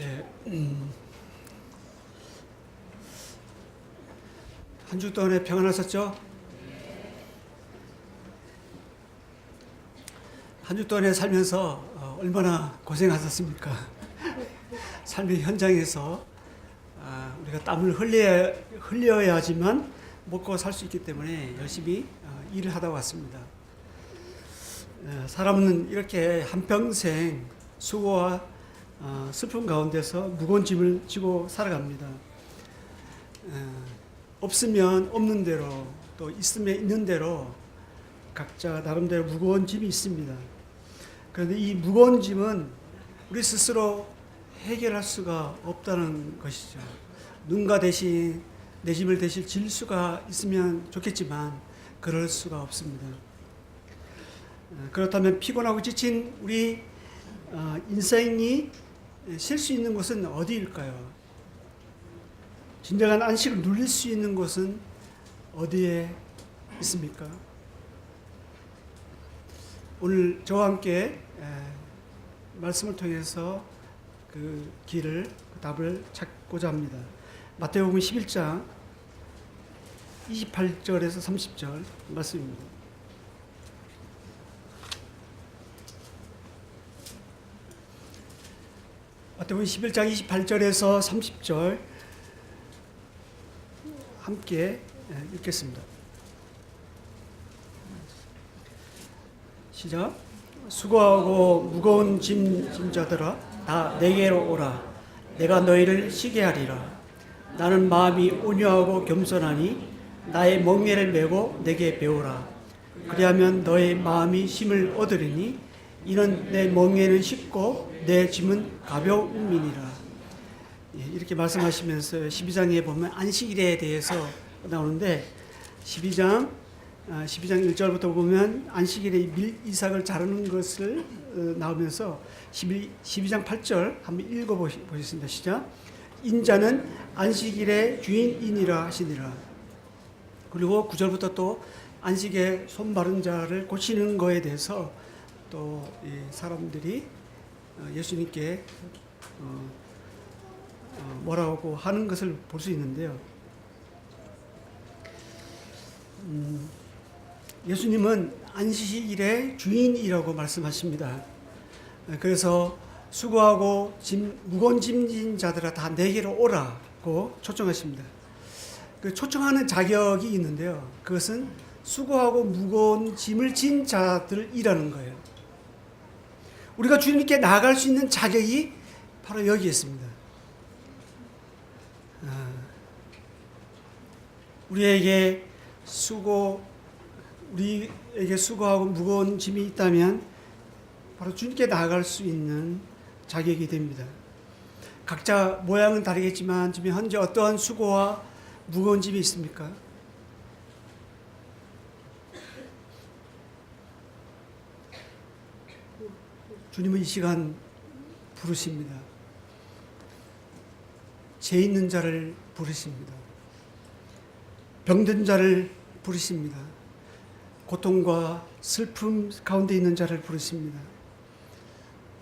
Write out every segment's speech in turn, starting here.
예, 한 주 동안에 평안하셨죠? 한 주 동안에 살면서 얼마나 고생하셨습니까? 삶의 현장에서 우리가 땀을 흘려야지만 먹고 살 수 있기 때문에 열심히 일을 하다 왔습니다. 사람은 이렇게 한평생 수고와 슬픔 가운데서 무거운 짐을 지고 살아갑니다. 없으면 없는 대로, 또 있으면 있는 대로 각자 나름대로 무거운 짐이 있습니다. 그런데 이 무거운 짐은 우리 스스로 해결할 수가 없다는 것이죠. 누군가 대신 내 짐을 대신 질 수가 있으면 좋겠지만 그럴 수가 없습니다. 그렇다면 피곤하고 지친 우리 인생이 쉴 수 있는 곳은 어디일까요? 진정한 안식을 누릴 수 있는 곳은 어디에 있습니까? 오늘 저와 함께 말씀을 통해서 그 길을, 그 답을 찾고자 합니다. 마태복음 11장 28절에서 30절 말씀입니다. 마태복음 11장 28절에서 30절 함께 읽겠습니다. 시작. 수고하고 무거운 짐자들아 다 내게로 오라. 내가 너희를 쉬게 하리라. 나는 마음이 온유하고 겸손하니 나의 멍에를 메고 내게 배우라. 그리하면 너의 마음이 쉼을 얻으리니 이는 내 멍에는 쉽고 내 짐은 가벼움이니라. 이렇게 말씀하시면서 12장에 보면 안식일에 대해서 나오는데 12장 1절부터 보면 안식일에 밀이삭을 자르는 것을 나오면서 12장 8절 한번 읽어보겠습니다. 시작. 인자는 안식일의 주인이니라 하시니라. 그리고 9절부터 또 안식에 손 바른 자를 고치는 거에 대해서 또 사람들이 예수님께 뭐라고 하는 것을 볼 수 있는데요. 예수님은 안식일의 주인이라고 말씀하십니다. 그래서 수고하고 무거운 짐진 자들아 다 내게로 오라고 초청하십니다. 그 초청하는 자격이 있는데요. 그것은 수고하고 무거운 짐을 진 자들이라는 거예요. 우리가 주님께 나아갈 수 있는 자격이 바로 여기에 있습니다. 우리에게 수고하고 무거운 짐이 있다면 바로 주님께 나아갈 수 있는 자격이 됩니다. 각자 모양은 다르겠지만 지금 현재 어떠한 수고와 무거운 짐이 있습니까? 주님은 이 시간 부르십니다. 죄 있는 자를 부르십니다. 병든 자를 부르십니다. 고통과 슬픔 가운데 있는 자를 부르십니다.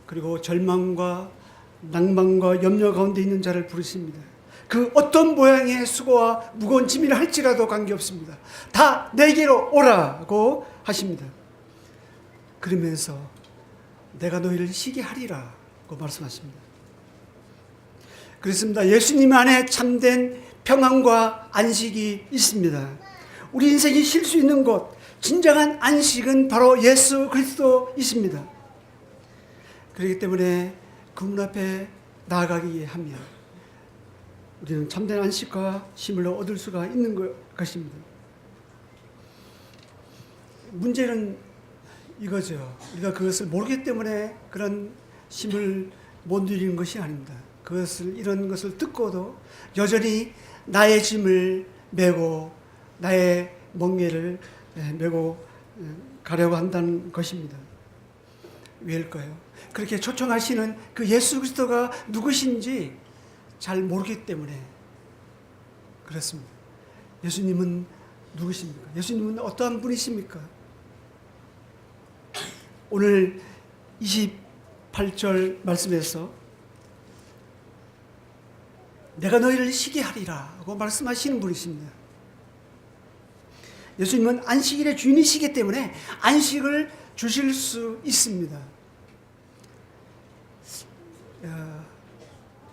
그리고 절망과 낭만과 염려 가운데 있는 자를 부르십니다. 그 어떤 모양의 수고와 무거운 짐이라 할지라도 관계없습니다. 다 내게로 오라고 하십니다. 그러면서 내가 너희를 쉬게 하리라고 말씀하십니다. 그렇습니다. 예수님 안에 참된 평안과 안식이 있습니다. 우리 인생이 쉴 수 있는 곳, 진정한 안식은 바로 예수 그리스도이십니다. 그렇기 때문에 그 문 앞에 나아가기에 하면 우리는 참된 안식과 쉼을 얻을 수가 있는 것입니다. 문제는 이거죠. 우리가 그것을 모르기 때문에 그런 쉼을 못 누리는 것이 아닙니다. 이런 것을 듣고도 여전히 나의 짐을 메고 나의 멍에를 메고 가려고 한다는 것입니다. 왜일까요? 그렇게 초청하시는 그 예수 그리스도가 누구신지 잘 모르기 때문에 그렇습니다. 예수님은 누구십니까? 예수님은 어떠한 분이십니까? 오늘 28절 말씀에서 내가 너희를 쉬게 하리라 하고 말씀하시는 분이십니다. 예수님은 안식일의 주인이시기 때문에 안식을 주실 수 있습니다.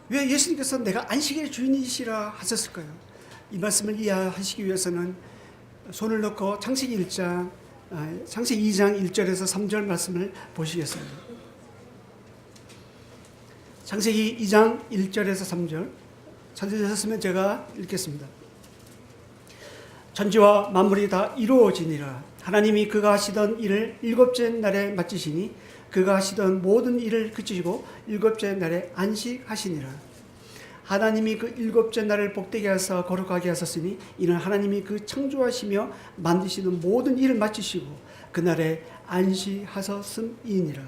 왜 예수님께서 내가 안식일의 주인이시라 하셨을까요? 이 말씀을 이해하시기 위해서는 손을 넣고 창세기 2장 1절에서 3절 말씀을 보시겠습니다. 창세기 2장 1절에서 3절 찾으셨으면 제가 읽겠습니다. 천지와 만물이 다 이루어지니라. 하나님이 그가 하시던 일을 일곱째 날에 마치시니 그가 하시던 모든 일을 그치시고 일곱째 날에 안식하시니라. 하나님이 그 일곱째 날을 복되게 하사 거룩하게 하셨으니 이는 하나님이 그 창조하시며 만드시는 모든 일을 마치시고 그날에 안식하셨음이니라.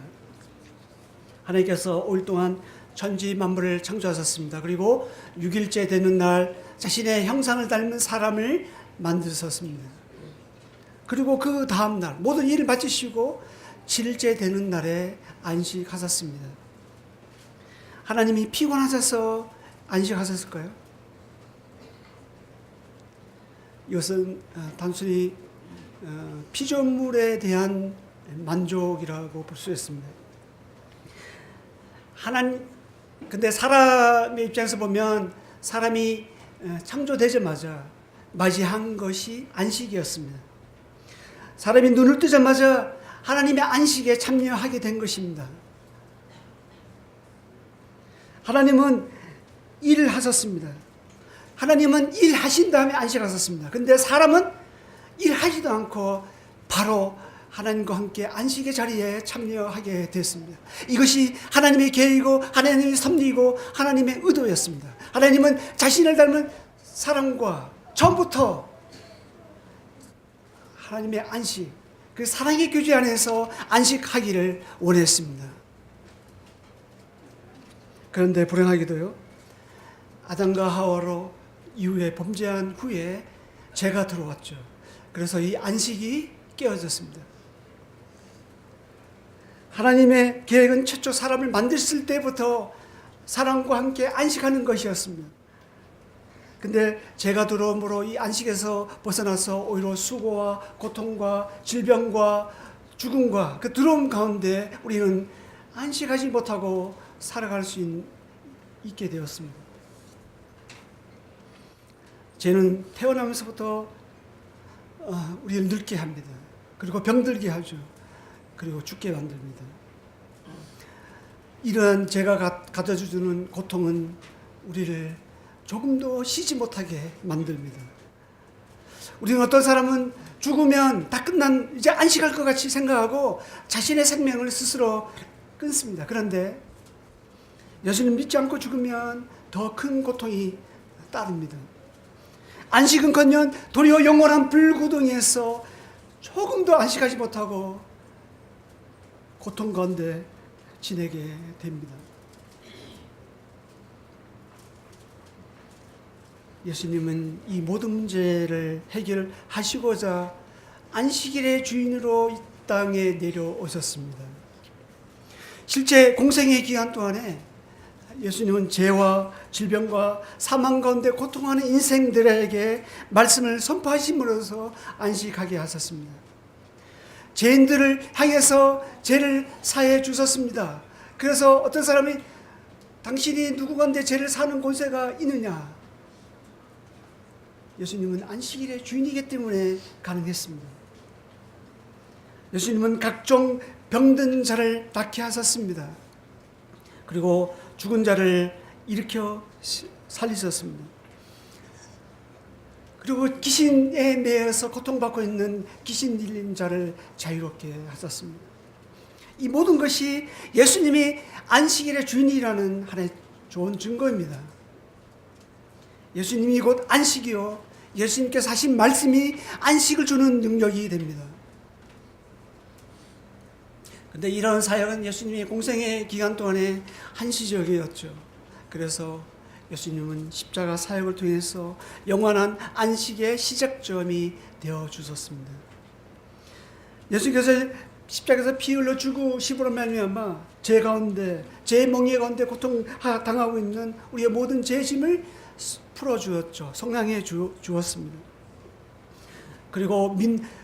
하나님께서 5일 동안 천지 만물을 창조하셨습니다. 그리고 6일째 되는 날 자신의 형상을 닮은 사람을 만드셨습니다. 그리고 그 다음 날 모든 일을 마치시고 7일째 되는 날에 안식하셨습니다. 하나님이 피곤하셔서 안식하셨을까요? 이것은 단순히 피조물에 대한 만족이라고 볼 수 있습니다. 근데 사람의 입장에서 보면 사람이 창조되자마자 맞이한 것이 안식이었습니다. 사람이 눈을 뜨자마자 하나님의 안식에 참여하게 된 것입니다. 하나님은 일을 하셨습니다. 하나님은 일하신 다음에 안식하셨습니다. 근데 사람은 일하지도 않고 바로 하나님과 함께 안식의 자리에 참여하게 됐습니다. 이것이 하나님의 계획이고 하나님의 섭리이고 하나님의 의도였습니다. 하나님은 자신을 닮은 사람과 처음부터 하나님의 안식, 그 사랑의 교제 안에서 안식하기를 원했습니다. 그런데 불행하게도요, 아담과 하와로 이후에 범죄한 후에 죄가 들어왔죠. 그래서 이 안식이 깨어졌습니다. 하나님의 계획은 최초 사람을 만드실 때부터 사람과 함께 안식하는 것이었습니다. 근데 죄가 들어옴으로 이 안식에서 벗어나서 오히려 수고와 고통과 질병과 죽음과 그 들어옴 가운데 우리는 안식하지 못하고 살아갈 수 있게 되었습니다. 죄는 태어나면서부터 우리를 늙게 합니다. 그리고 병들게 하죠. 그리고 죽게 만듭니다. 이러한 죄가 가져주는 고통은 우리를 조금도 쉬지 못하게 만듭니다. 우리는 어떤 사람은 죽으면 다 끝난, 이제 안식할 것 같이 생각하고 자신의 생명을 스스로 끊습니다. 그런데 예수님 믿지 않고 죽으면 더 큰 고통이 따릅니다. 안식은커녕 도리어 영원한 불구덩이에서 조금도 안식하지 못하고 고통 가운데 지내게 됩니다. 예수님은 이 모든 문제를 해결하시고자 안식일의 주인으로 이 땅에 내려오셨습니다. 실제 공생의 기간 동안에 예수님은 죄와 질병과 사망 가운데 고통하는 인생들에게 말씀을 선포하심으로써 안식하게 하셨습니다. 죄인들을 향해서 죄를 사해 주셨습니다. 그래서 어떤 사람이 당신이 누구간데 죄를 사는 권세가 있느냐? 예수님은 안식일의 주인이기 때문에 가능했습니다. 예수님은 각종 병든 자를 낫게 하셨습니다. 그리고 죽은 자를 일으켜 살리셨습니다. 그리고 귀신에 매여서 고통받고 있는 귀신 들린 자를 자유롭게 하셨습니다. 이 모든 것이 예수님이 안식일의 주인이라는 하나의 좋은 증거입니다. 예수님이 곧 안식이요, 예수님께서 하신 말씀이 안식을 주는 능력이 됩니다. 그런데 이런 사역은 예수님의 공생의 기간 동안에 한시적이었죠. 그래서 예수님은 십자가 사역을 통해서 영원한 안식의 시작점이 되어 주셨습니다. 예수님께서 십자가에서 피 흘려 죽으심으로 말미암아 죄 가운데, 죄의 멍에 가운데 고통당하고 있는 우리의 모든 죄짐을 풀어주었죠. 성량해 주었습니다. 그리고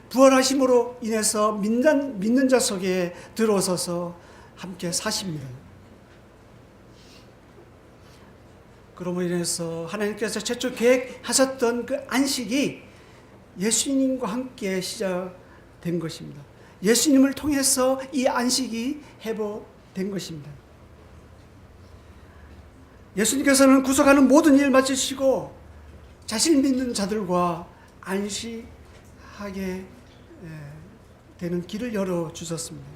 부활하심으로 인해서 믿는 자 속에 들어서서 함께 사십니다. 그러므로 인해서 하나님께서 최초 계획하셨던 그 안식이 예수님과 함께 시작된 것입니다. 예수님을 통해서 이 안식이 회복된 것입니다. 예수님께서는 구속하는 모든 일을 마치시고 자신을 믿는 자들과 안식하게 되는 길을 열어주셨습니다.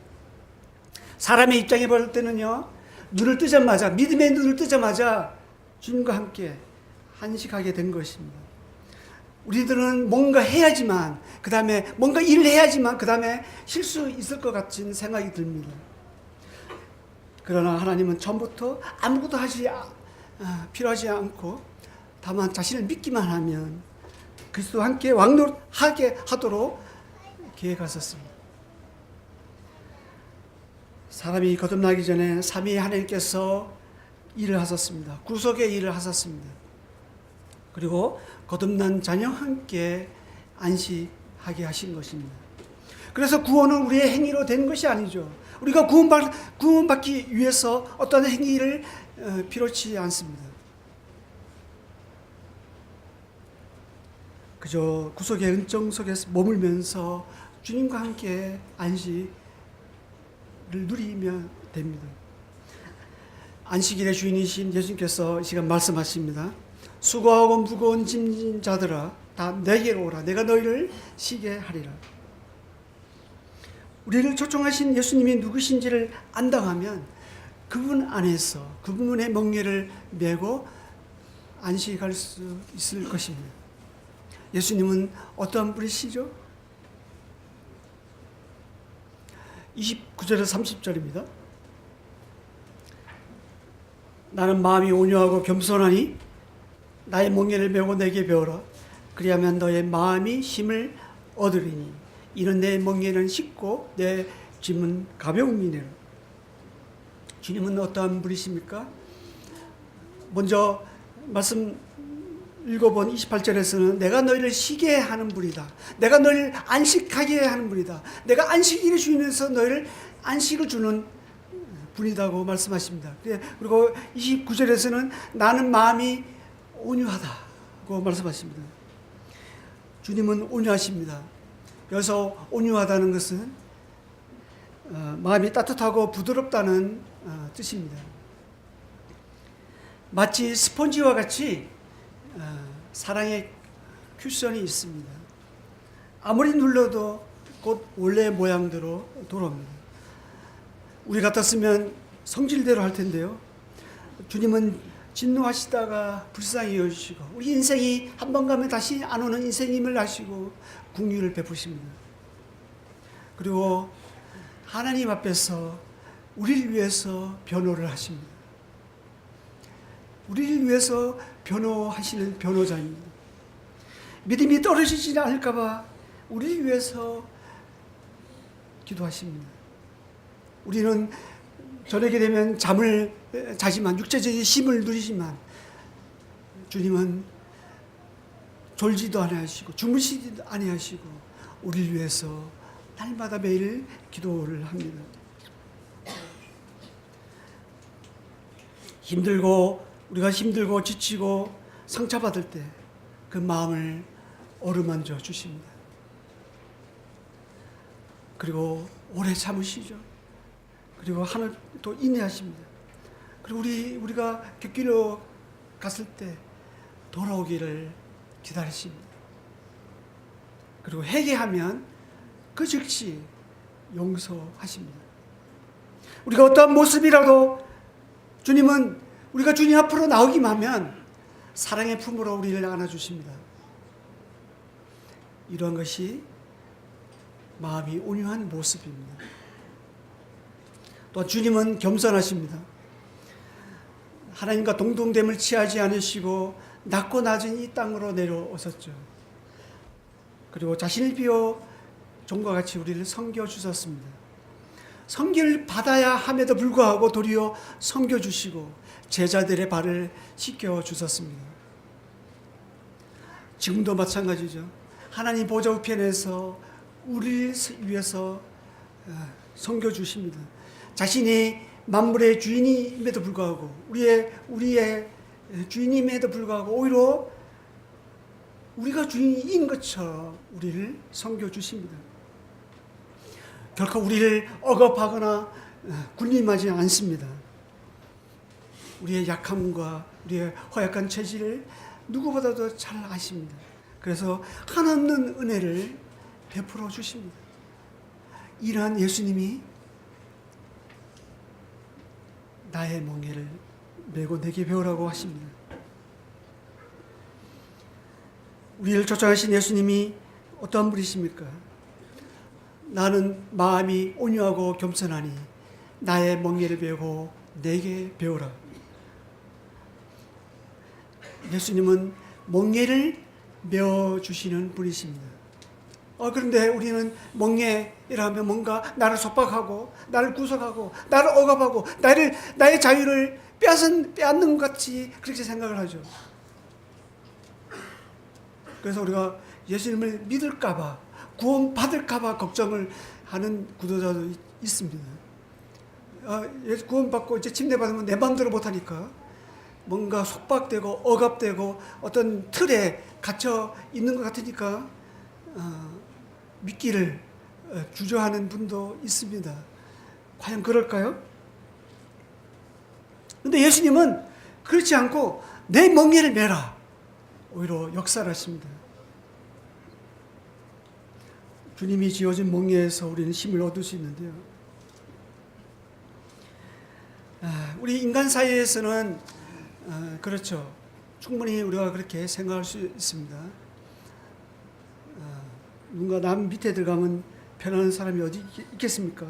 사람의 입장에 볼 때는요, 믿음의 눈을 뜨자마자 주님과 함께 안식하게 된 것입니다. 우리들은 뭔가 해야지만, 그 다음에 뭔가 일을 해야지만, 그 다음에 쉴 수 있을 것 같은 생각이 듭니다. 그러나 하나님은 처음부터 아무것도 필요하지 않고 다만 자신을 믿기만 하면 그리스도와 함께 왕노릇하게 하도록 계획하셨습니다. 사람이 거듭나기 전에 삼위 하나님께서 일을 하셨습니다. 구속의 일을 하셨습니다. 그리고 거듭난 자녀와 함께 안식하게 하신 것입니다. 그래서 구원은 우리의 행위로 된 것이 아니죠. 우리가 구원받기 위해서 어떤 행위를 필요치 않습니다. 그저 구속의 은총 속에서 머물면서 주님과 함께 안식을 누리면 됩니다. 안식일의 주인이신 예수님께서 이 시간 말씀하십니다. 수고하고 무거운 짐진 자들아 다 내게로 오라. 내가 너희를 쉬게 하리라. 우리를 초청하신 예수님이 누구신지를 안다하면 그분 안에서 그분의 멍에를 메고 안식할 수 있을 것입니다. 예수님은 어떠한 분이시죠? 29절에서 30절입니다. 나는 마음이 온유하고 겸손하니 나의 멍에를 메고 내게 배우라. 그리하면 너의 마음이 힘을 얻으리니 이는 내 멍에는 쉽고 내 짐은 가벼움이니라. 주님은 어떠한 분이십니까? 먼저 말씀 읽어본 28절에서는 내가 너희를 쉬게 하는 분이다. 내가 너희를 안식하게 하는 분이다. 내가 안식일의 주인에서 너희를 안식을 주는 분이다고 말씀하십니다. 그리고 29절에서는 나는 마음이 온유하다고 말씀하십니다. 주님은 온유하십니다. 여기서 온유하다는 것은 마음이 따뜻하고 부드럽다는 뜻입니다. 마치 스펀지와 같이 사랑의 쿠션이 있습니다. 아무리 눌러도 곧 원래 모양대로 돌아옵니다. 우리 같았으면 성질대로 할 텐데요. 주님은 진노하시다가 불쌍히 여주시고 우리 인생이 한 번 가면 다시 안 오는 인생임을 아시고 긍휼을 베푸십니다. 그리고 하나님 앞에서 우리를 위해서 변호를 하십니다. 우리를 위해서 변호하시는 변호자입니다. 믿음이 떨어지지 않을까 봐 우리를 위해서 기도하십니다. 우리는 저녁이 되면 잠을 자지만 육체적인 힘을 누리지만 주님은 졸지도 아니하시고 주무시지도 아니하시고 우리를 위해서 날마다 매일 기도를 합니다. 우리가 힘들고 지치고 상처받을 때 그 마음을 어루만져 주십니다. 그리고 오래 참으시죠. 그리고 하늘 또 인내하십니다. 그리고 우리가 곁길로 갔을 때 돌아오기를 기다리십니다. 그리고 회개하면 그 즉시 용서하십니다. 우리가 어떠한 모습이라도 주님은 우리가 주님 앞으로 나오기만 하면 사랑의 품으로 우리를 안아주십니다. 이러한 것이 마음이 온유한 모습입니다. 또 주님은 겸손하십니다. 하나님과 동등됨을 취하지 않으시고 낮고 낮은 이 땅으로 내려오셨죠. 그리고 자신을 비워 종과 같이 우리를 섬겨주셨습니다. 섬기를 받아야 함에도 불구하고 도리어 섬겨주시고 제자들의 발을 씻겨주셨습니다. 지금도 마찬가지죠. 하나님 보좌 우편에서 우리를 위해서 섬겨주십니다. 자신이 만물의 주인임에도 불구하고 우리의 주인임에도 불구하고 오히려 우리가 주인인 것처럼 우리를 섬겨주십니다. 결코 우리를 억압하거나 군림하지 않습니다. 우리의 약함과 우리의 허약한 체질을 누구보다도 잘 아십니다. 그래서 한없는 은혜를 베풀어 주십니다. 이러한 예수님이 나의 멍에를 메고 내게 배우라고 하십니다. 우리를 초청하신 예수님이 어떠한 분이십니까? 나는 마음이 온유하고 겸손하니 나의 멍에를 메고 내게 배우라. 예수님은 멍에를 메어주시는 분이십니다. 그런데 우리는 멍에라면 뭔가 나를 속박하고 나를 구속하고 나를 억압하고 나의 자유를 빼앗는 것 같이 그렇게 생각을 하죠. 그래서 우리가 예수님을 믿을까봐 구원받을까봐 걱정을 하는 구도자도 있습니다. 구원받고 이제 침례받으면 내 마음대로 못하니까 뭔가 속박되고 억압되고 어떤 틀에 갇혀 있는 것 같으니까 믿기를 주저하는 분도 있습니다. 과연 그럴까요? 근데 예수님은 그렇지 않고 내 멍에를 메라 오히려 역사를 하십니다. 주님이 지어진 멍에에서 우리는 힘을 얻을 수 있는데요. 우리 인간 사이에서는 그렇죠. 충분히 우리가 그렇게 생각할 수 있습니다. 누군가 남 밑에 들어가면 편안한 사람이 어디 있겠습니까?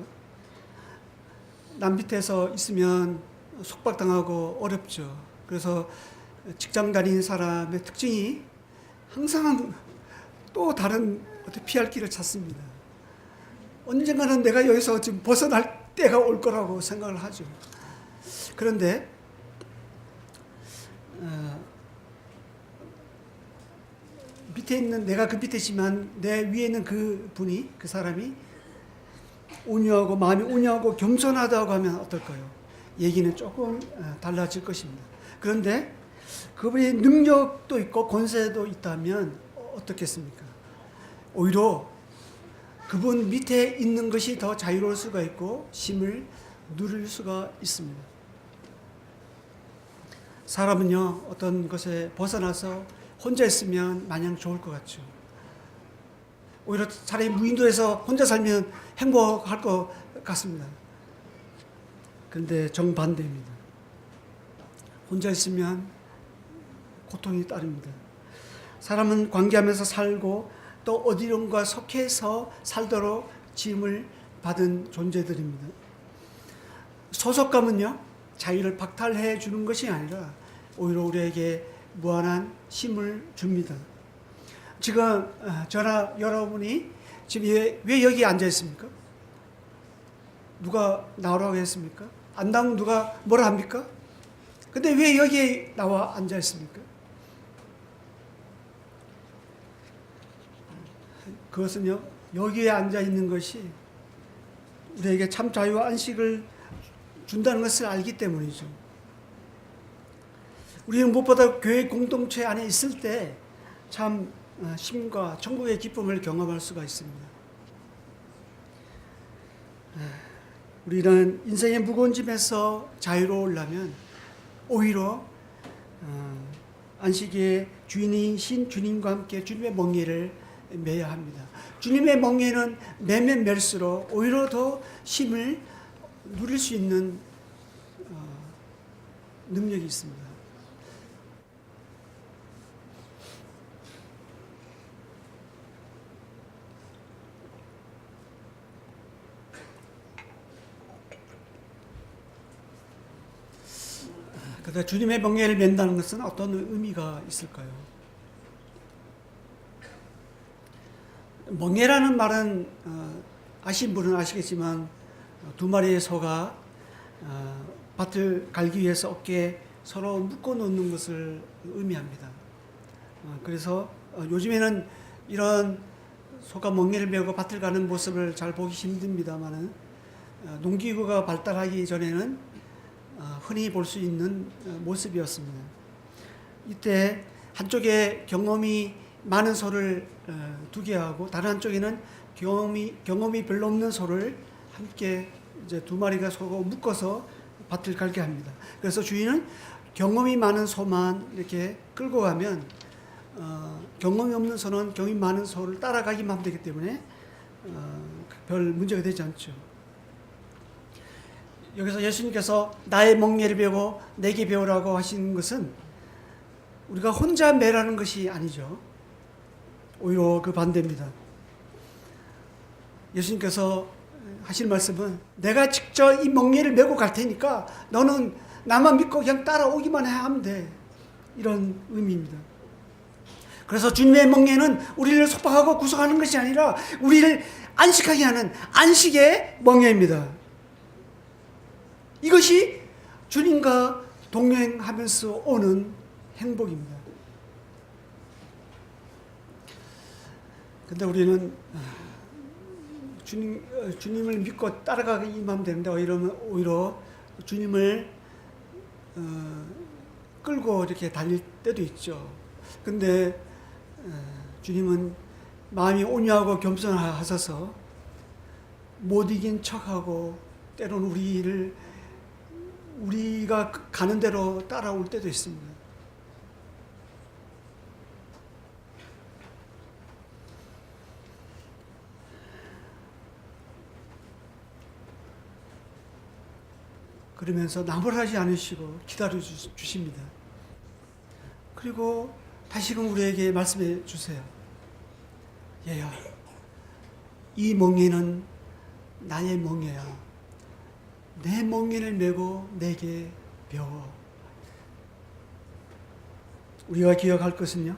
남 밑에서 있으면 속박당하고 어렵죠. 그래서 직장 다니는 사람의 특징이 항상 또 다른 피할 길을 찾습니다. 언젠가는 내가 여기서 좀 벗어날 때가 올 거라고 생각을 하죠. 그런데 밑에 있는 내가 그 밑에 있지만 내 위에 있는 그 사람이 온유하고 마음이 온유하고 겸손하다고 하면 어떨까요? 얘기는 조금 달라질 것입니다. 그런데 그분이 능력도 있고 권세도 있다면 어떻겠습니까? 오히려 그분 밑에 있는 것이 더 자유로울 수가 있고 힘을 누릴 수가 있습니다. 사람은요, 어떤 것에 벗어나서 혼자 있으면 마냥 좋을 것 같죠. 오히려 차라리 무인도에서 혼자 살면 행복할 것 같습니다. 그런데 정반대입니다. 혼자 있으면 고통이 따릅니다. 사람은 관계하면서 살고 또 어디론가 속해서 살도록 지음을 받은 존재들입니다. 소속감은요, 자유를 박탈해 주는 것이 아니라 오히려 우리에게 무한한 힘을 줍니다. 지금 저나 여러분이 지금 왜 여기 앉아 있습니까? 누가 나오라고 했습니까? 안 나오면 누가 뭐라 합니까? 근데 왜 여기에 나와 앉아 있습니까? 그것은요, 여기에 앉아 있는 것이 우리에게 참 자유와 안식을 준다는 것을 알기 때문이죠. 우리는 무엇보다 교회 공동체 안에 있을 때 참 쉼과 천국의 기쁨을 경험할 수가 있습니다. 우리는 인생의 무거운 짐에서 자유로우려면 오히려 안식의 주인이신 주님과 함께 주님의 멍에를 매야 합니다. 주님의 멍에는 매면 멜수록 오히려 더 힘을 누릴 수 있는 능력이 있습니다. 그래서 주님의 멍에를 맨다는 것은 어떤 의미가 있을까요? 멍에라는 말은 아신 분은 아시겠지만 두 마리의 소가 밭을 갈기 위해서 어깨에 서로 묶어 놓는 것을 의미합니다. 그래서 요즘에는 이런 소가 멍에를 메고 밭을 가는 모습을 잘 보기 힘듭니다만은 농기구가 발달하기 전에는 흔히 볼 수 있는 모습이었습니다. 이때 한쪽에 경험이 많은 소를 두게 하고 다른 한쪽에는 경험이 별로 없는 소를 함께 이제 두 마리가 서로 묶어서 밭을 갈게 합니다. 그래서 주인은 경험이 많은 소만 이렇게 끌고 가면 경험이 없는 소는 경험이 많은 소를 따라가기만 하면 되기 때문에 별 문제가 되지 않죠. 여기서 예수님께서 나의 멍에를 배우고 내게 배우라고 하시는 것은 우리가 혼자 매라는 것이 아니죠. 오히려 그 반대입니다. 예수님께서 하실 말씀은 내가 직접 이 멍에를 메고 갈 테니까 너는 나만 믿고 그냥 따라오기만 하면 돼. 이런 의미입니다. 그래서 주님의 멍에는 우리를 속박하고 구속하는 것이 아니라 우리를 안식하게 하는 안식의 멍에입니다. 이것이 주님과 동행하면서 오는 행복입니다. 근데 우리는 주님을 믿고 따라가기만 하면 되는데 오히려 주님을 끌고 이렇게 달릴 때도 있죠. 근데 주님은 마음이 온유하고 겸손하셔서 못 이긴 척하고 때로는 우리가 가는 대로 따라올 때도 있습니다. 그러면서 나무라지 않으시고 기다려 주십니다. 그리고 다시금 우리에게 말씀해 주세요. 얘야, 이 멍에는 나의 멍에야. 내 멍에를 메고 내게 배워. 우리가 기억할 것은요,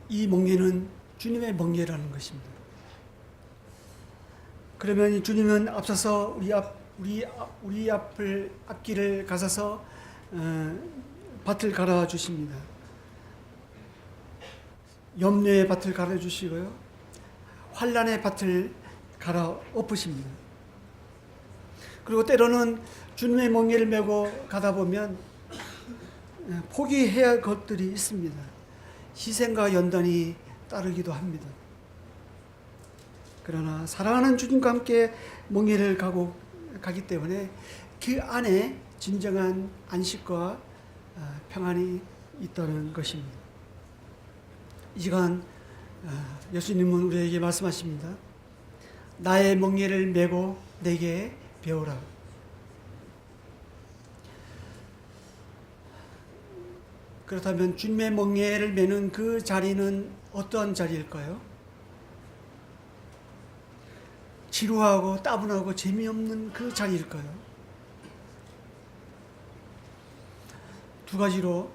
이 멍에는 주님의 멍에라는 것입니다. 그러면 주님은 앞서서 우리 앞길을 가셔서 밭을 갈아 주십니다. 염려의 밭을 갈아 주시고요, 환난의 밭을 갈아 엎으십니다. 그리고 때로는 주님의 멍에를 메고 가다 보면 포기해야 할 것들이 있습니다. 희생과 연단이 따르기도 합니다. 그러나 사랑하는 주님과 함께 멍에를 가기 때문에 그 안에 진정한 안식과 평안이 있다는 것입니다. 이 시간 예수님은 우리에게 말씀하십니다. 나의 멍에를 메고 내게 배우라. 그렇다면 주님의 멍에를 메는 그 자리는 어떠한 자리일까요? 지루하고 따분하고 재미없는 그 자리일까요? 두 가지로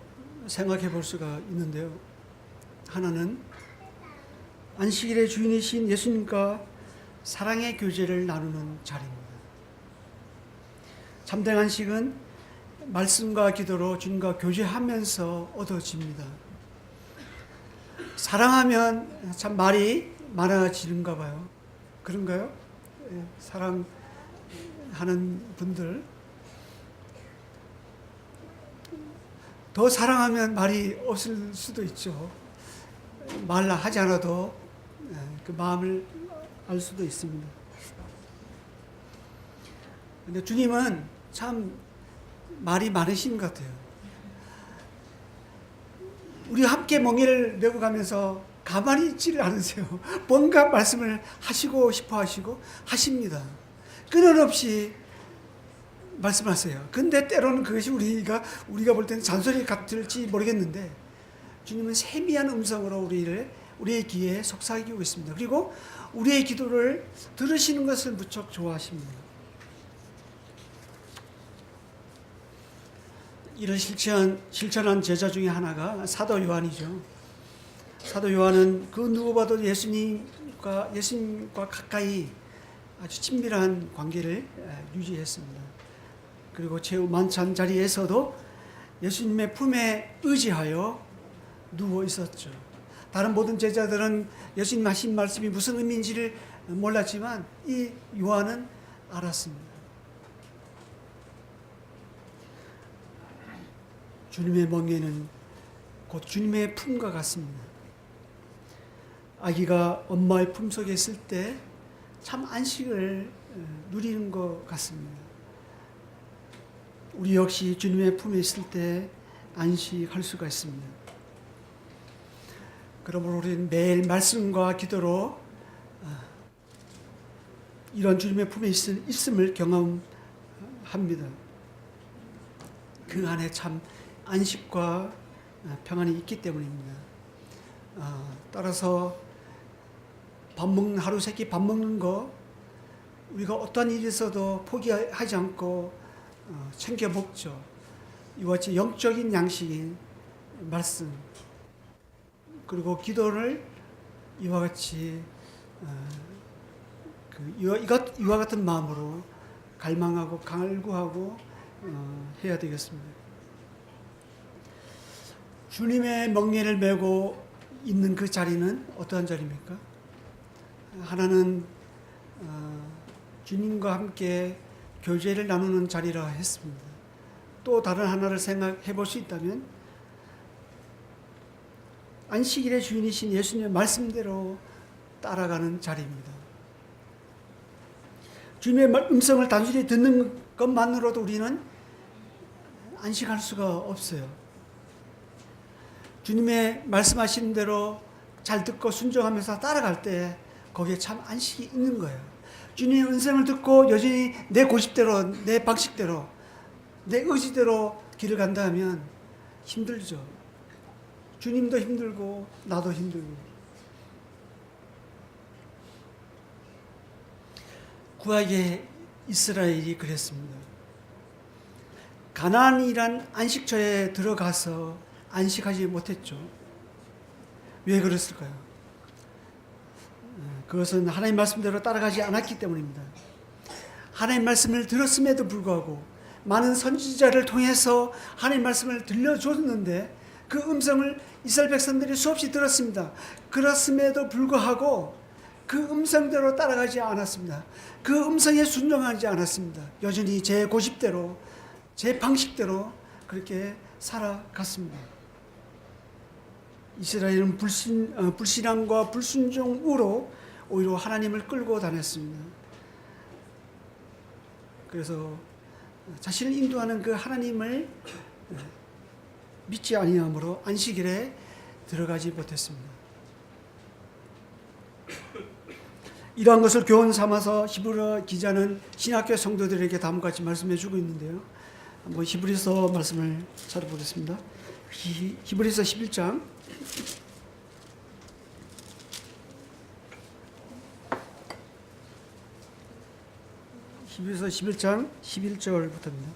생각해 볼 수가 있는데요. 하나는 안식일의 주인이신 예수님과 사랑의 교제를 나누는 자리입니다. 참된 안식은 말씀과 기도로 주님과 교제하면서 얻어집니다. 사랑하면 참 말이 많아지는가 봐요. 그런가요? 사랑하는 분들, 더 사랑하면 말이 없을 수도 있죠. 말라 하지 않아도 그 마음을 알 수도 있습니다. 근데 주님은 참 말이 많으신 것 같아요. 우리 함께 멍에를 메고 가면서 가만히 있지를 않으세요. 뭔가 말씀을 하시고 싶어 하시고 하십니다. 끊임없이 말씀하세요. 근데 때로는 그것이 우리가 볼 때는 잔소리 같을지 모르겠는데 주님은 세미한 음성으로 우리의 귀에 속삭이고 있습니다. 그리고 우리의 기도를 들으시는 것을 무척 좋아하십니다. 이를 실천한 제자 중에 하나가 사도 요한이죠. 사도 요한은 그 누구보다도 예수님과 가까이 아주 친밀한 관계를 유지했습니다. 그리고 최후 만찬 자리에서도 예수님의 품에 의지하여 누워 있었죠. 다른 모든 제자들은 예수님 하신 말씀이 무슨 의미인지를 몰랐지만 이 요한은 알았습니다. 주님의 멍에는 곧 주님의 품과 같습니다. 아기가 엄마의 품속에 있을 때 참 안식을 누리는 것 같습니다. 우리 역시 주님의 품에 있을 때 안식할 수가 있습니다. 그러므로 우리는 매일 말씀과 기도로 이런 주님의 품에 있음을 경험합니다. 그 안에 참 안식과 평안이 있기 때문입니다. 따라서 하루 세끼 밥 먹는 거 우리가 어떤 일이 있어도 포기하지 않고 챙겨 먹죠. 이와 같이 영적인 양식인 말씀 그리고 기도를 이와 같이 이와 같은 마음으로 갈망하고 갈구하고 해야 되겠습니다. 주님의 멍에를 메고 있는 그 자리는 어떠한 자리입니까? 하나는 주님과 함께 교제를 나누는 자리라 했습니다. 또 다른 하나를 생각해 볼 수 있다면 안식일의 주인이신 예수님의 말씀대로 따라가는 자리입니다. 주님의 음성을 단순히 듣는 것만으로도 우리는 안식할 수가 없어요. 주님의 말씀하시는 대로 잘 듣고 순종하면서 따라갈 때 거기에 참 안식이 있는 거예요. 주님의 음성을 듣고 여전히 내 고집대로, 내 방식대로, 내 의지대로 길을 간다 하면 힘들죠. 주님도 힘들고 나도 힘들고. 구약의 이스라엘이 그랬습니다. 가나안이란 안식처에 들어가서 안식하지 못했죠. 왜 그랬을까요? 그것은 하나님 말씀대로 따라가지 않았기 때문입니다. 하나님 말씀을 들었음에도 불구하고 많은 선지자를 통해서 하나님 말씀을 들려줬는데 그 음성을 이스라엘 백성들이 수없이 들었습니다. 그렇음에도 불구하고 그 음성대로 따라가지 않았습니다. 그 음성에 순종하지 않았습니다. 여전히 제 고집대로, 제 방식대로 그렇게 살아갔습니다. 이스라엘은 불신앙과 불순종으로 오히려 하나님을 끌고 다녔습니다. 그래서 자신을 인도하는 그 하나님을 믿지 아니함으로 안식일에 들어가지 못했습니다. 이러한 것을 교훈 삼아서 히브리 기자는 신학교 성도들에게 다음과 같이 말씀해 주고 있는데요. 한번 히브리서 말씀을 찾아보겠습니다. 히브리서 11장 히브리서 11장 11절부터입니다.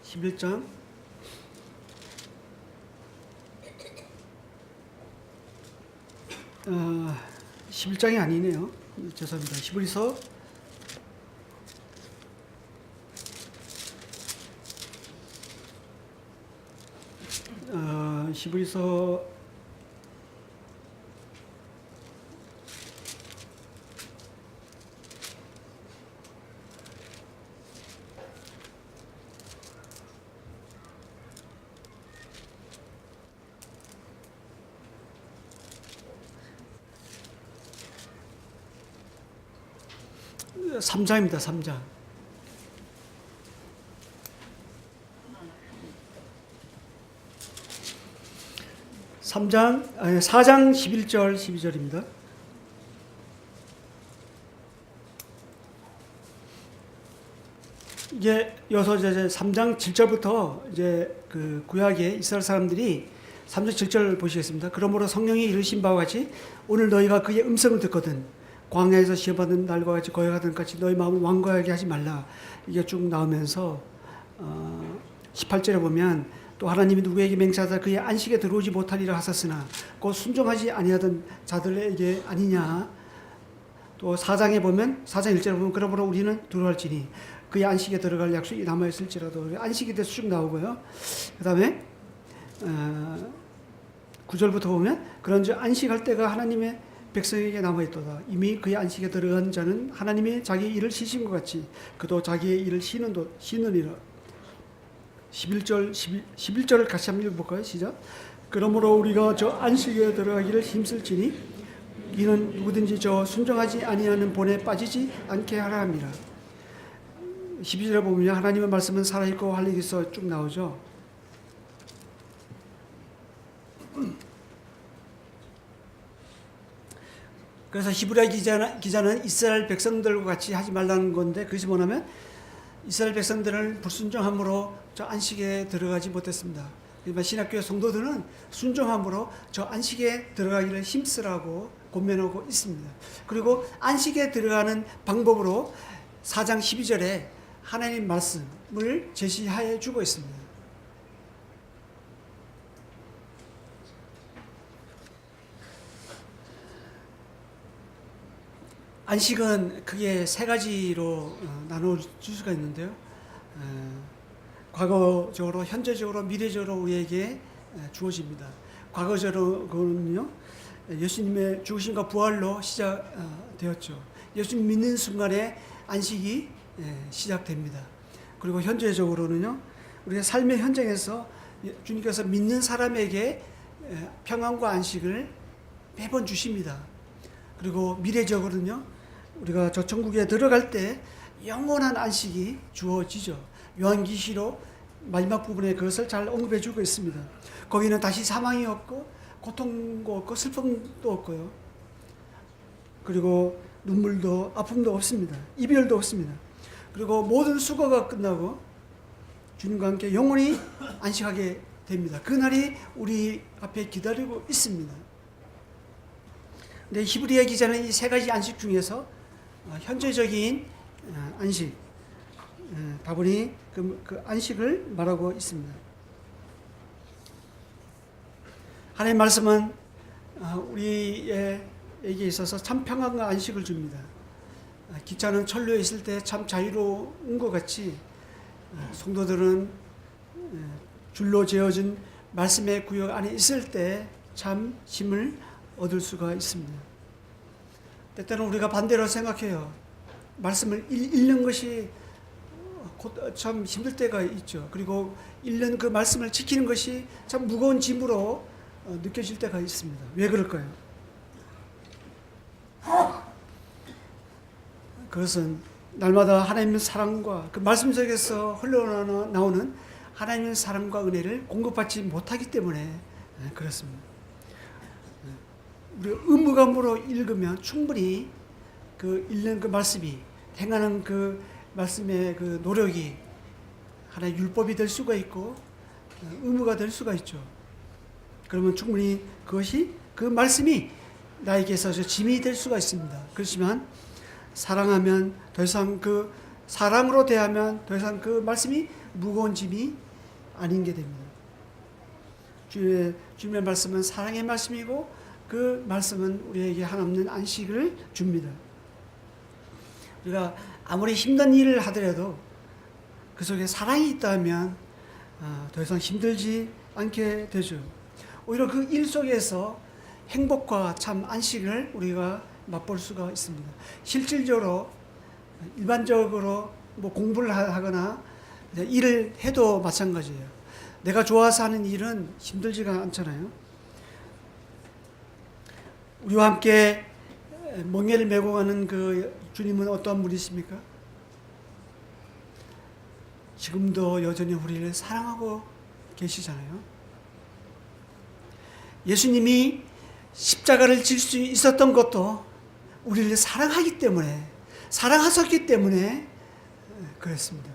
(11장) 11장이 아니네요. 죄송합니다. 히브리서 3장입니다. 3장. 4장 11절 12절입니다. 이제 여기서 이제 3장 7절부터 이제 그 구약의 이스라엘 사람들이 3장 7절 보시겠습니다. 그러므로 성령이 이르신 바와 같이 오늘 너희가 그의 음성을 듣거든 광야에서 시험받는 날과 같이 거역하던 같이 너희 마음을 완고하게 하지 말라. 이게 쭉 나오면서 18절에 보면 또 하나님이 누구에게 맹세하사 그의 안식에 들어오지 못하리라 하셨으나 곧 순종하지 아니하던 자들에게 아니냐. 또 또 4장에 보면 4장 1절에 보면 그러므로 우리는 두려워할지니 그의 안식에 들어갈 약속이 남아있을지라도 안식에 대해서 쭉 나오고요. 그 다음에 9절부터 보면 그런즉 안식할 때가 하나님의 백성에게 남아있도다. 이미 그의 안식에 들어간 자는 하나님이 자기 일을 쉬신 것 같이 그도 자기의 일을 쉬느니라. 11절을 같이 한번 읽어볼까요? 시작. 그러므로 우리가 저 안식에 들어가기를 힘쓸지니 이는 누구든지 저 순종하지 아니하는 본에 빠지지 않게 하라 함이라. 12절에 보면 하나님의 말씀은 살아있고 활력이 있어 쭉 나오죠. 그래서 히브리서 기자는 이스라엘 백성들과 같이 하지 말라는 건데 그것이 뭐냐면 이스라엘 백성들을 불순종함으로 저 안식에 들어가지 못했습니다. 그러니까 신학교의 성도들은 순종함으로 저 안식에 들어가기를 힘쓰라고 권면하고 있습니다. 그리고 안식에 들어가는 방법으로 4장 12절에 하나님 말씀을 제시해 주고 있습니다. 안식은 크게 세 가지로 나눌 수가 있는데요. 과거적으로, 현재적으로, 미래적으로 우리에게 주어집니다. 과거적으로는요, 예수님의 죽으심과 부활로 시작되었죠. 예수님 믿는 순간에 안식이 시작됩니다. 그리고 현재적으로는요, 우리가 삶의 현장에서 주님께서 믿는 사람에게 평안과 안식을 매번 주십니다. 그리고 미래적으로는요, 우리가 저 천국에 들어갈 때 영원한 안식이 주어지죠. 요한계시록 마지막 부분에 그것을 잘 언급해 주고 있습니다. 거기는 다시 사망이 없고 고통도 없고 슬픔도 없고요. 그리고 눈물도 아픔도 없습니다. 이별도 없습니다. 그리고 모든 수고가 끝나고 주님과 함께 영원히 안식하게 됩니다. 그날이 우리 앞에 기다리고 있습니다. 근데 히브리서 기자는 이 세 가지 안식 중에서 현재적인 안식, 다분히 그 안식을 말하고 있습니다. 하나님의 말씀은 우리에게 있어서 참 평안과 안식을 줍니다. 기차는 천로에 있을 때 참 자유로운 것 같이 성도들은 줄로 재어진 말씀의 구역 안에 있을 때 참 힘을 얻을 수가 있습니다. 때때는 우리가 반대로 생각해요. 말씀을 읽는 것이 참 힘들 때가 있죠. 그리고 읽는 그 말씀을 지키는 것이 참 무거운 짐으로 느껴질 때가 있습니다. 왜 그럴까요? 그것은 날마다 하나님의 사랑과 그 말씀 속에서 흘러나오는 하나님의 사랑과 은혜를 공급받지 못하기 때문에 그렇습니다. 우리 의무감으로 읽으면 충분히 그 읽는 그 말씀이 행하는 그 말씀의 그 노력이 하나의 율법이 될 수가 있고 의무가 될 수가 있죠. 그러면 충분히 그것이 그 말씀이 나에게 있어서 짐이 될 수가 있습니다. 그렇지만 사랑하면 더 이상 그 사랑으로 대하면 더 이상 그 말씀이 무거운 짐이 아닌 게 됩니다. 주님의 말씀은 사랑의 말씀이고 그 말씀은 우리에게 한없는 안식을 줍니다. 우리가 아무리 힘든 일을 하더라도 그 속에 사랑이 있다면 더 이상 힘들지 않게 되죠. 오히려 그 일 속에서 행복과 참 안식을 우리가 맛볼 수가 있습니다. 실질적으로 일반적으로 뭐 공부를 하거나 일을 해도 마찬가지예요. 내가 좋아서 하는 일은 힘들지가 않잖아요. 우리와 함께 멍에를 메고 가는 그 주님은 어떠한 분이십니까? 지금도 여전히 우리를 사랑하고 계시잖아요. 예수님이 십자가를 질 수 있었던 것도 우리를 사랑하기 때문에, 사랑하셨기 때문에 그랬습니다.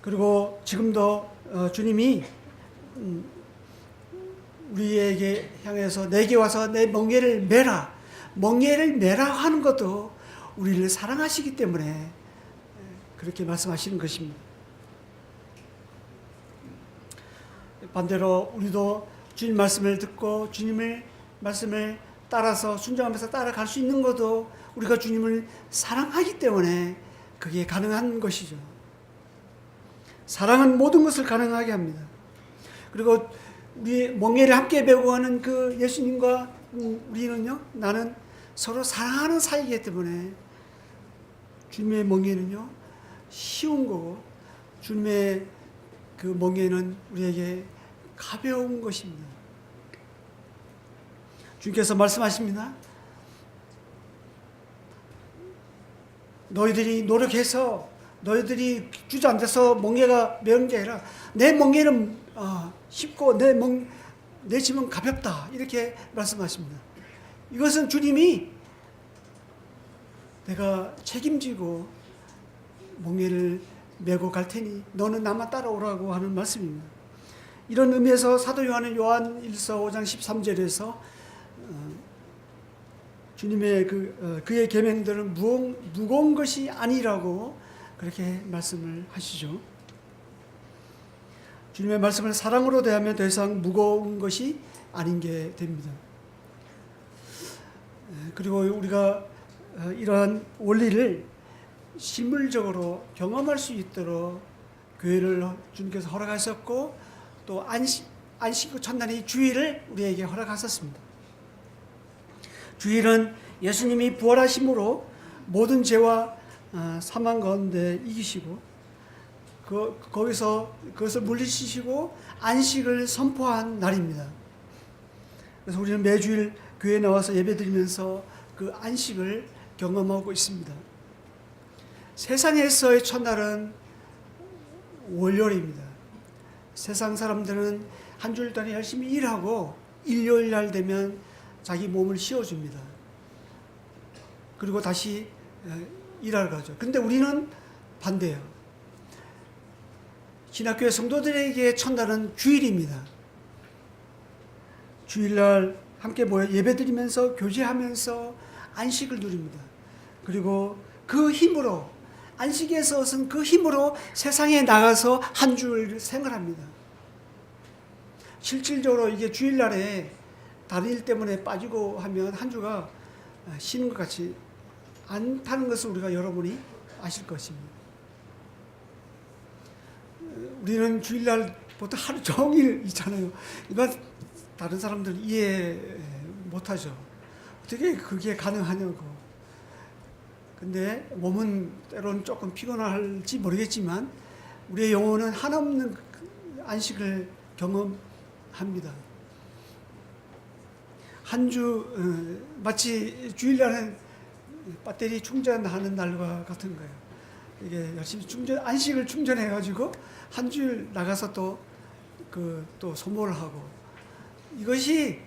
그리고 지금도 주님이 우리에게 향해서 내게 와서 내 멍에를 메라, 멍에를 메라 하는 것도 우리를 사랑하시기 때문에 그렇게 말씀하시는 것입니다. 반대로 우리도 주님 말씀을 듣고 주님을 말씀을 따라서 순종하면서 따라갈 수 있는 것도 우리가 주님을 사랑하기 때문에 그게 가능한 것이죠. 사랑은 모든 것을 가능하게 합니다. 그리고 우리 멍에를 함께 메고 가는 그 예수님과 우리는요, 나는 서로 사랑하는 사이이기 때문에 주님의 멍에는요, 쉬운 거고 주님의 그 멍에는 우리에게 가벼운 것입니다. 주님께서 말씀하십니다. 너희들이 노력해서 너희들이 주저앉아서 멍에가 메는 게 아니라 내 멍에는 쉽고 내 짐은 가볍다, 이렇게 말씀하십니다. 이것은 주님이 내가 책임지고 멍에를 메고 갈 테니 너는 나만 따라오라고 하는 말씀입니다. 이런 의미에서 사도 요한은 요한 1서 5장 13절에서 주님의 그의 계명들은 무거운 것이 아니라고 그렇게 말씀을 하시죠. 주님의 말씀을 사랑으로 대하면 더 이상 무거운 것이 아닌 게 됩니다. 그리고 우리가 이러한 원리를 실물적으로 경험할 수 있도록 교회를 주님께서 허락하셨고 또 안식 첫날의 주일을 우리에게 허락하셨습니다. 주일은 예수님이 부활하심으로 모든 죄와 사망 가운데 이기시고 거기서 그것을 물리치시고 안식을 선포한 날입니다. 그래서 우리는 매주일 교회에 나와서 예배드리면서 그 안식을 경험하고 있습니다. 세상에서의 첫날은 월요일입니다. 세상 사람들은 한 주일 동안 열심히 일하고 일요일 날 되면 자기 몸을 쉬어줍니다. 그리고 다시 일하러 가죠. 그런데 우리는 반대예요. 신학교의 성도들에게 첫날은 주일입니다. 주일날 함께 모여 예배드리면서 교제하면서 안식을 누립니다. 그리고 그 힘으로, 안식에서 얻은 그 힘으로 세상에 나가서 한 주를 생활합니다. 실질적으로 이게 주일날에 다른 일 때문에 빠지고 하면 한 주가 쉬는 것 같이 않다는 것을 우리가 여러분이 아실 것입니다. 우리는 주일날부터 하루 종일 있잖아요. 이건 다른 사람들은 이해 못하죠. 어떻게 그게 가능하냐고. 근데 몸은 때로는 조금 피곤할지 모르겠지만 우리의 영혼은 한없는 안식을 경험합니다. 한 주 마치 주일날은 배터리 충전하는 날과 같은 거예요. 이게 열심히 안식을 충전해가지고 한 주일 나가서 또 소모를 하고, 이것이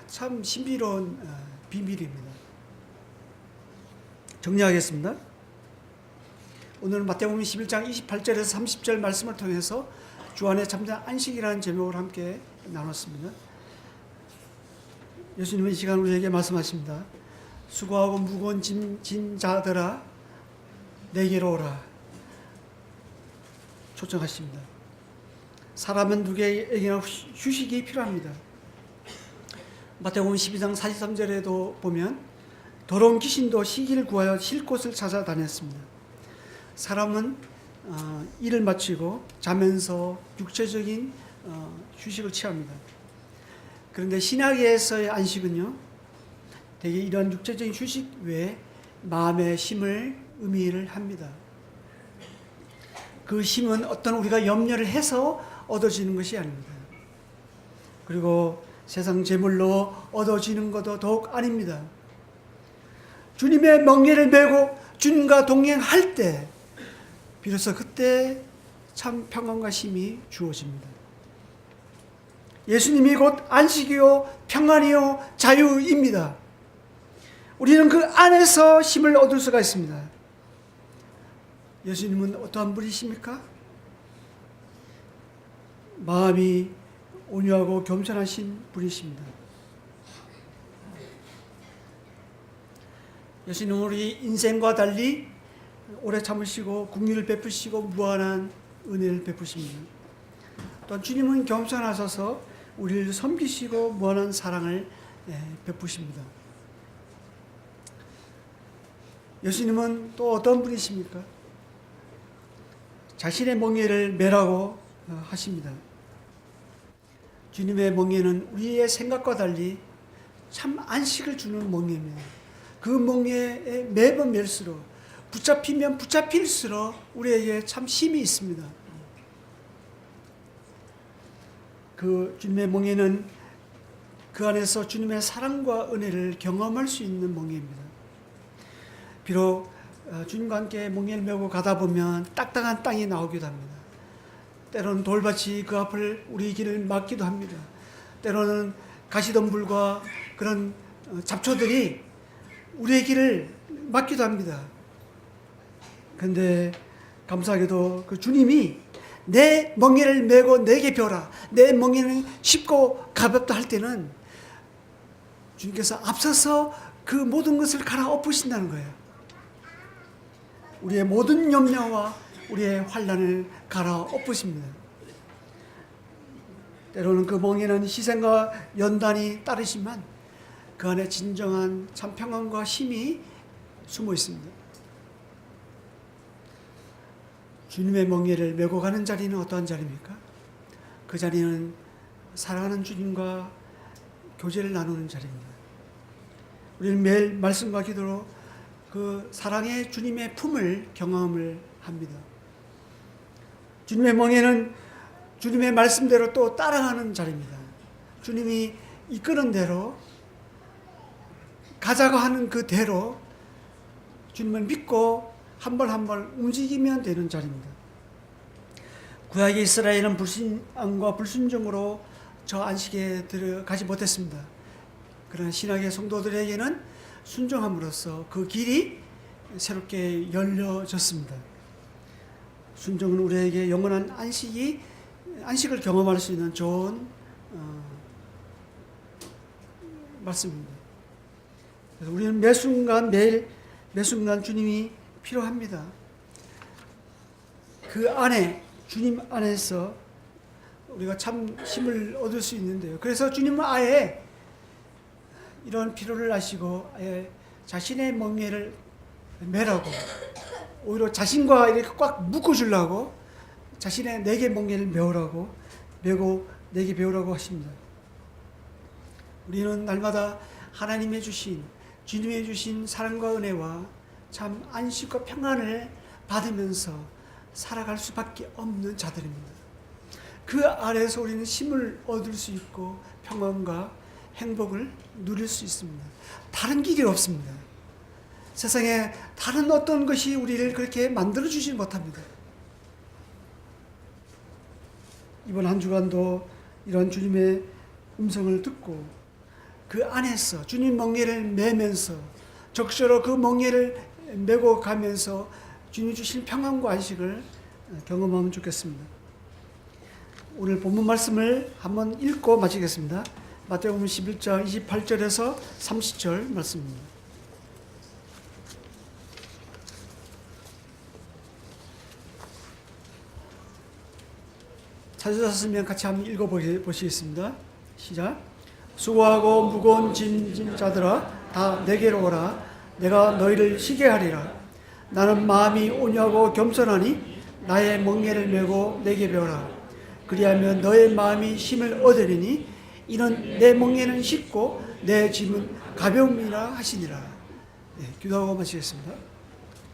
참 신비로운 비밀입니다. 정리하겠습니다. 오늘은 마태복음 11장 28절에서 30절 말씀을 통해서 주 안에 참된 안식이라는 제목을 함께 나눴습니다. 예수님은 이 시간 우리에게 말씀하십니다. 수고하고 무거운 짐진 자들아 내게로 오라 초청하십니다. 사람은 누구에게나 휴식이 필요합니다. 마태복음 12장 43절에도 보면 더러운 귀신도 쉬기를 구하여 쉴 곳을 찾아다녔습니다. 사람은 일을 마치고 자면서 육체적인 휴식을 취합니다. 그런데 신학에서의 안식은요, 대개 이런 육체적인 휴식 외에 마음의 쉼을 의미를 합니다. 그 쉼은 어떤 우리가 염려를 해서 얻어지는 것이 아닙니다. 그리고 세상 재물로 얻어지는 것도 더욱 아닙니다. 주님의 멍에를 메고 주님과 동행할 때 비로소 그때 참 평안과 쉼이 주어집니다. 예수님이 곧 안식이요 평안이요 자유입니다. 우리는 그 안에서 쉼을 얻을 수가 있습니다. 예수님은 어떠한 분이십니까? 마음이 온유하고 겸손하신 분이십니다. 예수님은 우리 인생과 달리 오래 참으시고 긍휼을 베푸시고 무한한 은혜를 베푸십니다. 또한 주님은 겸손하셔서 우리를 섬기시고 무한한 사랑을 베푸십니다. 예수님은 또 어떤 분이십니까? 자신의 멍에를 매라고 하십니다. 주님의 멍에는 우리의 생각과 달리 참 안식을 주는 멍에입니다. 그 멍에에 매번 맬수록, 붙잡히면 붙잡힐수록 우리에게 참 힘이 있습니다. 그 주님의 멍에는 그 안에서 주님의 사랑과 은혜를 경험할 수 있는 멍에입니다. 비록 주님과 함께 멍에를 메고 가다 보면 딱딱한 땅이 나오기도 합니다. 때로는 돌밭이 그 앞을 우리 길을 막기도 합니다. 때로는 가시덤불과 그런 잡초들이 우리의 길을 막기도 합니다. 그런데 감사하게도 그 주님이 내 멍에를 메고 내게 벼라, 내 멍에는 쉽고 가볍다 할 때는 주님께서 앞서서 그 모든 것을 갈아엎으신다는 거예요. 우리의 모든 염려와 우리의 환난을 갈아엎으십니다. 때로는 그 멍에는 희생과 연단이 따르지만 그 안에 진정한 참 평안과 힘이 숨어 있습니다. 주님의 멍에를 메고 가는 자리는 어떠한 자리입니까? 그 자리는 사랑하는 주님과 교제를 나누는 자리입니다. 우리는 매일 말씀과 기도로 그 사랑의 주님의 품을 경험을 합니다. 주님의 멍에는 주님의 말씀대로 또 따라가는 자리입니다. 주님이 이끄는 대로, 가자고 하는 그 대로 주님을 믿고 한 번 한 번 움직이면 되는 자리입니다. 구약의 이스라엘은 불신앙과 불순종으로 저 안식에 들어가지 못했습니다. 그러나 신약의 성도들에게는 순종함으로써 그 길이 새롭게 열려졌습니다. 순종은 우리에게 영원한 안식을 경험할 수 있는 좋은 말씀입니다. 그래서 우리는 매 순간 매일 매 순간 주님이 필요합니다. 그 안에, 주님 안에서 우리가 참 힘을 얻을 수 있는데요. 그래서 주님은 아예 이런 필요를 아시고 아예 자신의 멍에를 매라고, 오히려 자신과 이렇게 꽉 묶어주려고 자신의 내게 멍에를 메고 내게 배우라고 하십니다. 우리는 날마다 하나님의 주신, 주님의 주신 사랑과 은혜와 참 안식과 평안을 받으면서 살아갈 수밖에 없는 자들입니다. 그 안에서 우리는 힘을 얻을 수 있고 평안과 행복을 누릴 수 있습니다. 다른 길이 없습니다. 세상에 다른 어떤 것이 우리를 그렇게 만들어주지 못합니다. 이번 한 주간도 이런 주님의 음성을 듣고 그 안에서 주님 멍에를 매면서 적시로 그 멍에를 메고 가면서 주님 주신 평안과 안식을 경험하면 좋겠습니다. 오늘 본문 말씀을 한번 읽고 마치겠습니다. 마태복음 11장 28절에서 30절 말씀입니다. 찾으셨으면 같이 한번 읽어보시겠습니다. 시작. 수고하고 무거운 짐진 자들아 다 내게로 오라. 내가 너희를 쉬게 하리라. 나는 마음이 온유하고 겸손하니 나의 멍에를 메고 내게 배우라. 그리하면 너의 마음이 힘을 얻으리니 이는 내 멍에는 쉽고 내 짐은 가벼움이라 하시니라. 네, 기도하고 마치겠습니다.